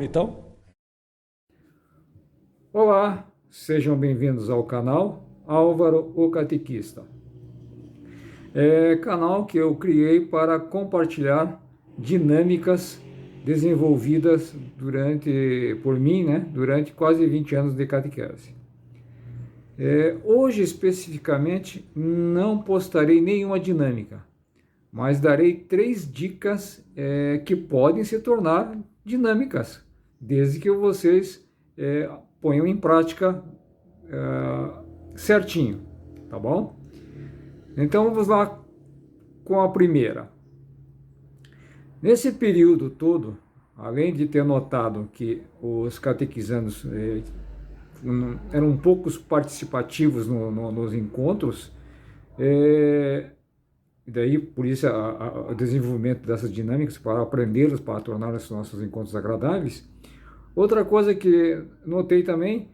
então? Olá, sejam bem-vindos ao canal Álvaro o Catequista. É canal que eu criei para compartilhar dinâmicas desenvolvidas por mim, durante quase 20 anos de catequese. Hoje, especificamente, não postarei nenhuma dinâmica, mas darei 3 dicas que podem se tornar dinâmicas, desde que vocês ponham em prática certinho, tá bom? Então vamos lá com a primeira. Nesse período todo, além de ter notado que os catequizandos eram poucos participativos nos encontros, daí por isso o desenvolvimento dessas dinâmicas para aprendê-las, para tornar os nossos encontros agradáveis. Outra coisa que notei também,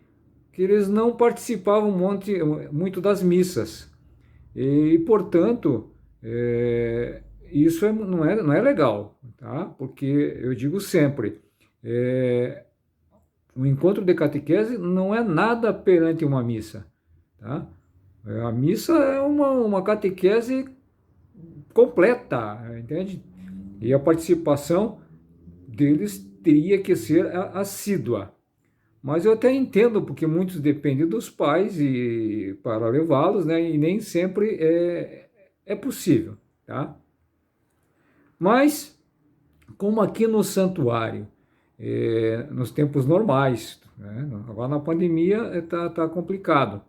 que eles não participavam muito das missas. E, portanto, isso não é legal, tá? Porque eu digo sempre, o encontro de catequese não é nada perante uma missa, tá? A missa é uma catequese completa, entende? E a participação deles teria que ser assídua. Mas eu até entendo, porque muitos dependem dos pais para levá-los, né? E nem sempre é possível, tá? Mas, como aqui no santuário, nos tempos normais, né? Agora na pandemia tá complicado.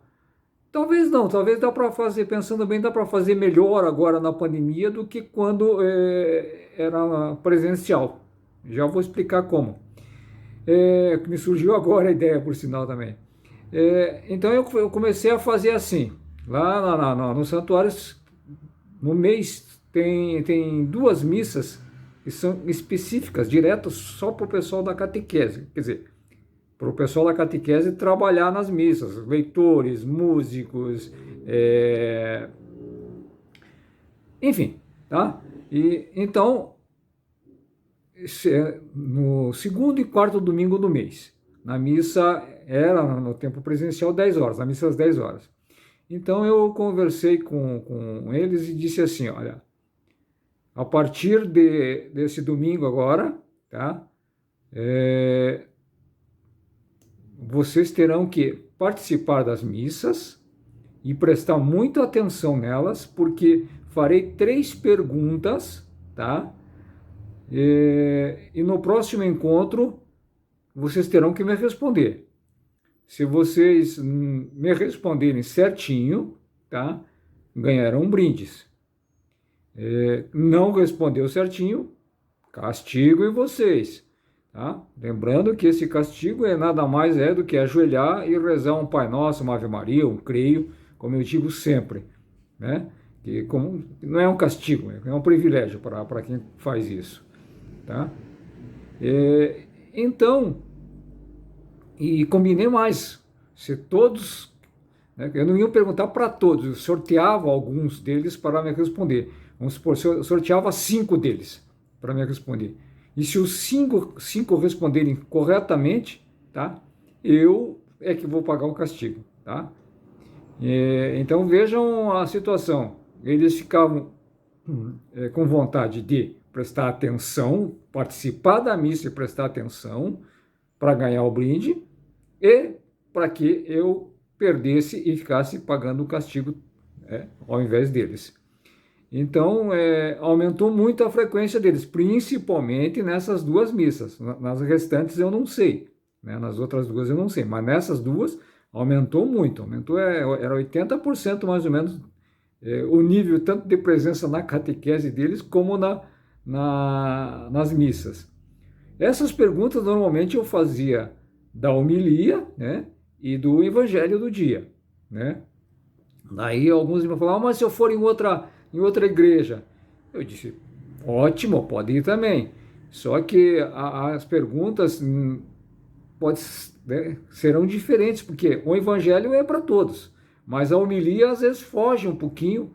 Talvez não, talvez dá para fazer, pensando bem, dá para fazer melhor agora na pandemia do que quando era presencial. Já vou explicar como. Que me surgiu agora a ideia, por sinal também. Então eu comecei a fazer assim, lá no santuário, no mês tem 2 missas que são específicas, diretas só para o pessoal da catequese, quer dizer, para o pessoal da catequese trabalhar nas missas, leitores, músicos, enfim, tá? E então no segundo e quarto domingo do mês. Na missa era no tempo presencial 10 horas, na missa às 10 horas. Então eu conversei com eles e disse assim, olha, a partir desse domingo agora, tá? Vocês terão que participar das missas e prestar muita atenção nelas, porque farei 3 perguntas, tá? E no próximo encontro, vocês terão que me responder. Se vocês me responderem certinho, tá? Ganharão brindes. Não respondeu certinho, castigo em vocês. Tá? Lembrando que esse castigo nada mais do que ajoelhar e rezar um Pai Nosso, uma Ave Maria, um Creio, como eu digo sempre. Né? Que não é um castigo, é um privilégio para quem faz isso. Tá? Então, e combinei mais, se todos, né, eu não ia perguntar para todos, eu sorteava alguns deles para me responder. Vamos supor, eu sorteava 5 deles para me responder. E se os 5 responderem corretamente, tá, eu que vou pagar o castigo. Tá? Então vejam a situação, eles ficavam com vontade de prestar atenção, participar da missa e prestar atenção para ganhar o brinde e para que eu perdesse e ficasse pagando o castigo ao invés deles. Então, aumentou muito a frequência deles, principalmente nessas 2 missas. Nas restantes eu não sei, né? Nas outras 2 eu não sei, mas nessas 2 aumentou muito, era 80% mais ou menos o nível tanto de presença na catequese deles como nas missas. Essas perguntas normalmente eu fazia da homilia, né, e do evangelho do dia, né? Daí alguns me falavam, mas se eu for em outra igreja? Eu disse, ótimo, pode ir também. Só que as perguntas serão diferentes, porque o evangelho é para todos, mas a homilia às vezes foge um pouquinho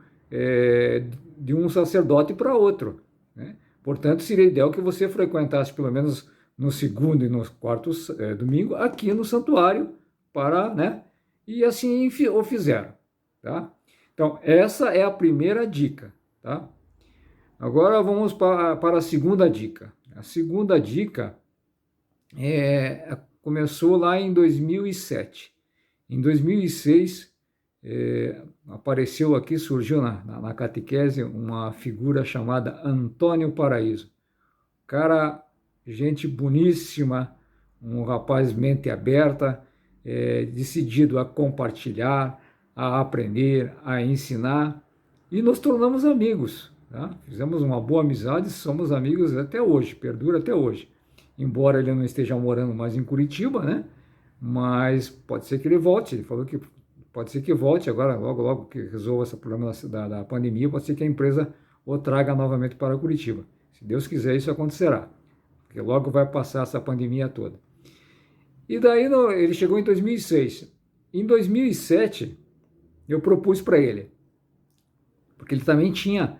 de um sacerdote para outro, né? Portanto, seria ideal que você frequentasse pelo menos no segundo e no quarto domingo aqui no santuário para, né? E assim o fizeram, tá? Então, essa é a primeira dica, tá? Agora vamos para a segunda dica. A segunda dica começou lá em 2007. Em 2006, apareceu aqui, surgiu na catequese uma figura chamada Antônio Paraíso. Cara, gente boníssima, um rapaz mente aberta, decidido a compartilhar, a aprender, a ensinar, e nos tornamos amigos, tá? Fizemos uma boa amizade, somos amigos até hoje, perdura até hoje. Embora ele não esteja morando mais em Curitiba, né? Mas pode ser que ele volte. Ele falou que pode ser que volte agora, logo que resolva esse problema da pandemia, pode ser que a empresa o traga novamente para Curitiba. Se Deus quiser, isso acontecerá, porque logo vai passar essa pandemia toda. E daí ele chegou em 2006. Em 2007, eu propus para ele, porque ele também tinha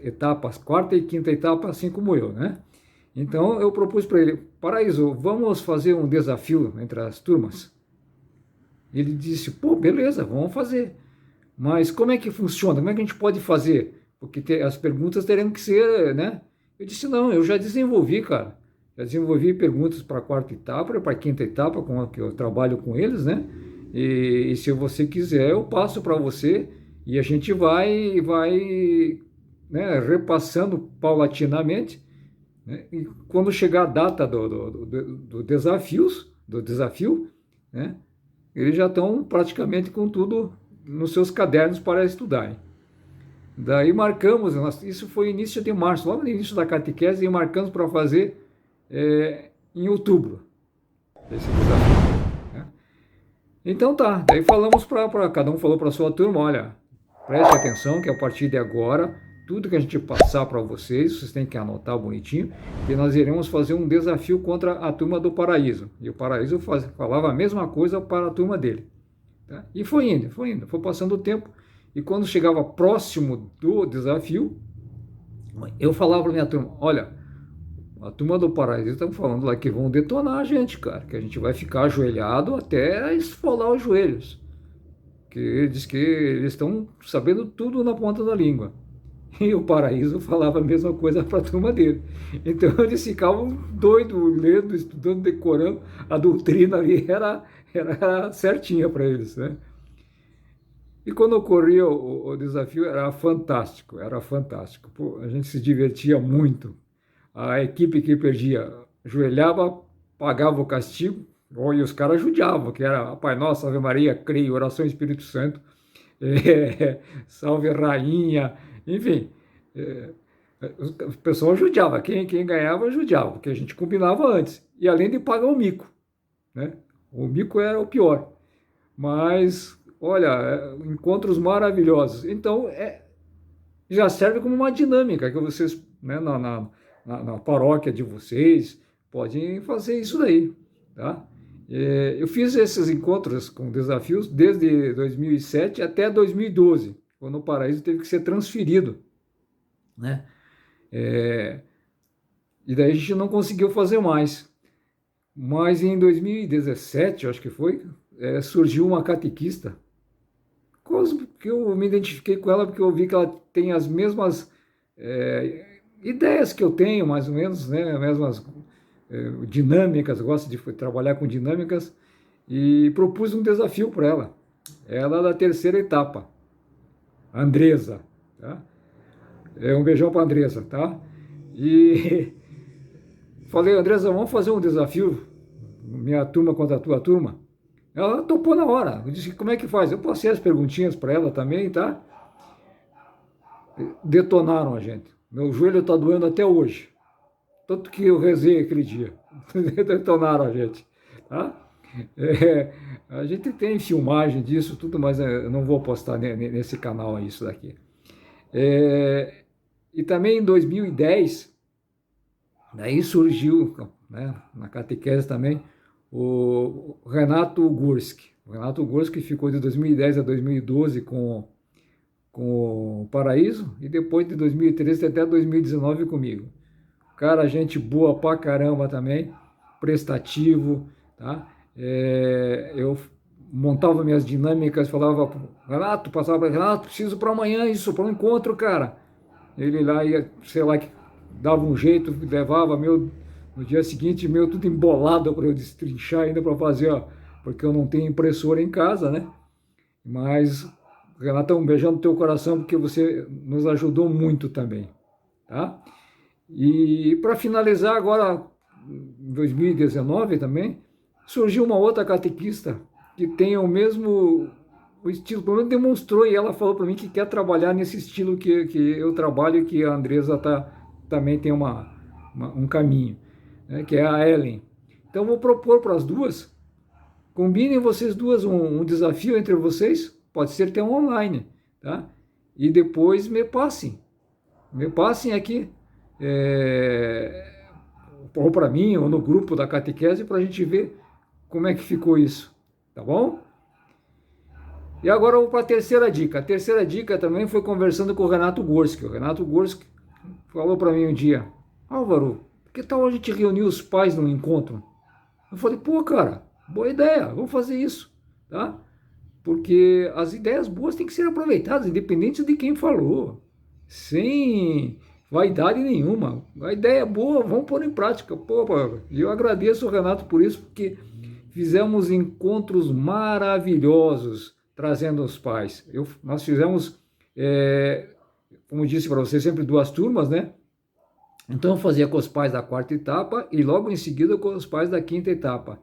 etapas, quarta e quinta etapa, assim como eu, né? Então eu propus para ele: Paraíso, vamos fazer um desafio entre as turmas? Ele disse: pô, beleza, vamos fazer. Mas como é que funciona? Como é que a gente pode fazer? Porque as perguntas teriam que ser, né? Eu disse: não, eu já desenvolvi, cara. Já desenvolvi perguntas para a quarta etapa, para a quinta etapa, com a que eu trabalho com eles, né? E se você quiser, eu passo para você e a gente vai, né, repassando paulatinamente, né? E quando chegar a data do desafio, né? Eles já estão praticamente com tudo nos seus cadernos para estudarem. Daí marcamos, isso foi início de março, logo no início da catequese, e marcamos para fazer em outubro esse desafio, né? Então tá, daí falamos para cada um falou para sua turma: olha, preste atenção que a partir de agora, tudo que a gente passar para vocês têm que anotar bonitinho, e nós iremos fazer um desafio contra a turma do Paraíso. E o Paraíso falava a mesma coisa para a turma dele. Tá? E foi indo, foi passando o tempo, e quando chegava próximo do desafio, eu falava para minha turma: olha, a turma do Paraíso estão falando lá que vão detonar a gente, cara, que a gente vai ficar ajoelhado até esfolar os joelhos, que diz que eles estão sabendo tudo na ponta da língua. E o Paraíso falava a mesma coisa para a turma dele. Então eles ficavam doidos, lendo, estudando, decorando. A doutrina ali era certinha para eles, né? E quando ocorria o desafio, era fantástico, era fantástico. Pô, a gente se divertia muito. A equipe que perdia ajoelhava, pagava o castigo, e os caras judiavam, que era Pai Nosso, Ave Maria, Creio, Oração Espírito Santo, Salve Rainha, enfim. O pessoal judiava, quem ganhava judiava, porque a gente combinava antes. E além de pagar o mico, né? O mico era o pior. Mas, olha, encontros maravilhosos. Então, já serve como uma dinâmica que vocês, né, na paróquia de vocês, podem fazer isso daí, tá? Eu fiz esses encontros com desafios desde 2007 até 2012, quando o Paraíso teve que ser transferido, né? E daí a gente não conseguiu fazer mais. Mas em 2017, acho que foi, surgiu uma catequista, que eu me identifiquei com ela porque eu vi que ela tem as mesmas ideias que eu tenho, mais ou menos, né? Mesmas dinâmicas, gosta de trabalhar com dinâmicas, e propus um desafio para ela. Ela da terceira etapa, Andresa, tá? Um beijão para Andresa, tá? E falei: Andresa, vamos fazer um desafio, minha turma contra a tua turma? Ela topou na hora. Eu disse: como é que faz? Eu passei as perguntinhas para ela também, tá? Detonaram a gente. Meu joelho está doendo até hoje. Tanto que eu rezei aquele dia. Detonaram a gente, tá? A gente tem filmagem disso, tudo, mas eu não vou postar nesse canal isso daqui. E também em 2010, daí surgiu, né, na catequese também, o Renato Gurski. O Renato Gurski ficou de 2010 a 2012 com o Paraíso, e depois de 2013 até 2019 comigo. cara, gente boa pra caramba também, prestativo, tá? Eu montava minhas dinâmicas, falava, Renato, passava para Renato, preciso para amanhã isso, para um encontro, cara. Ele lá ia, sei lá, dava um jeito, levava meu, no dia seguinte, meu tudo embolado para eu destrinchar ainda para fazer, ó, porque eu não tenho impressora em casa, né? Mas, Renato, um beijão no teu coração, porque você nos ajudou muito também, tá? E para finalizar agora, em 2019 também, surgiu uma outra catequista que tem o mesmo o estilo, pelo menos demonstrou, e ela falou para mim que quer trabalhar nesse estilo que eu trabalho e que a Andresa também tem um caminho, né, que é a Ellen. Então vou propor para as duas, combinem vocês duas um desafio entre vocês, pode ser até um online, tá? E depois me passem aqui, ou para mim, ou no grupo da catequese, para a gente ver como é que ficou isso, tá bom? E agora eu vou para a terceira dica. A terceira dica também foi conversando com o Renato Gorski. O Renato Gorski falou para mim um dia, Álvaro, que tal a gente reunir os pais num encontro? Eu falei, pô, cara, boa ideia, vamos fazer isso, tá? Porque as ideias boas têm que ser aproveitadas, independente de quem falou, sem vaidade nenhuma. A ideia é boa, vamos pôr em prática. Pô, e eu agradeço o Renato por isso, porque fizemos encontros maravilhosos trazendo os pais. Nós fizemos, como disse para você, sempre duas turmas, né? Então eu fazia com os pais da quarta etapa e logo em seguida com os pais da quinta etapa.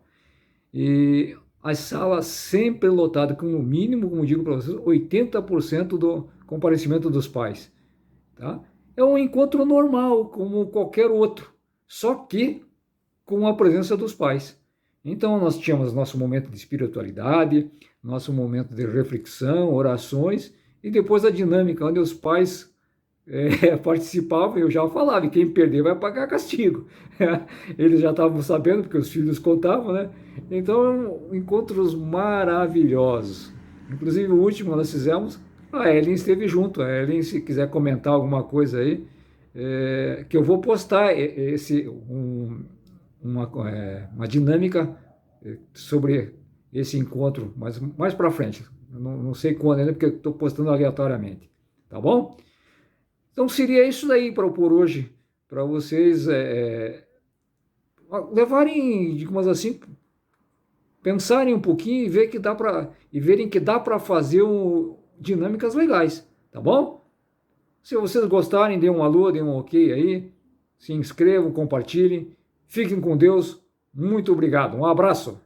E as salas sempre lotadas, com no mínimo, como digo para vocês, 80% do comparecimento dos pais. Tá? É um encontro normal, como qualquer outro, só que com a presença dos pais. Então nós tínhamos nosso momento de espiritualidade, nosso momento de reflexão, orações, e depois a dinâmica, onde os pais participavam, eu já falava, e quem perder vai pagar castigo. Eles já estavam sabendo, porque os filhos contavam, né? Então, encontros maravilhosos. Inclusive, o último nós fizemos, a Ellen esteve junto. A Ellen, se quiser comentar alguma coisa aí, que eu vou postar uma dinâmica sobre esse encontro, mas mais para frente. Eu não sei quando ainda, porque eu estou postando aleatoriamente. Tá bom? Então seria isso daí por hoje, para vocês levarem, digamos assim, pensarem um pouquinho e ver que dá para e verem que dá para fazer dinâmicas legais, tá bom? Se vocês gostarem, dê um alô, dê um ok aí, se inscrevam, compartilhem, fiquem com Deus, muito obrigado, um abraço.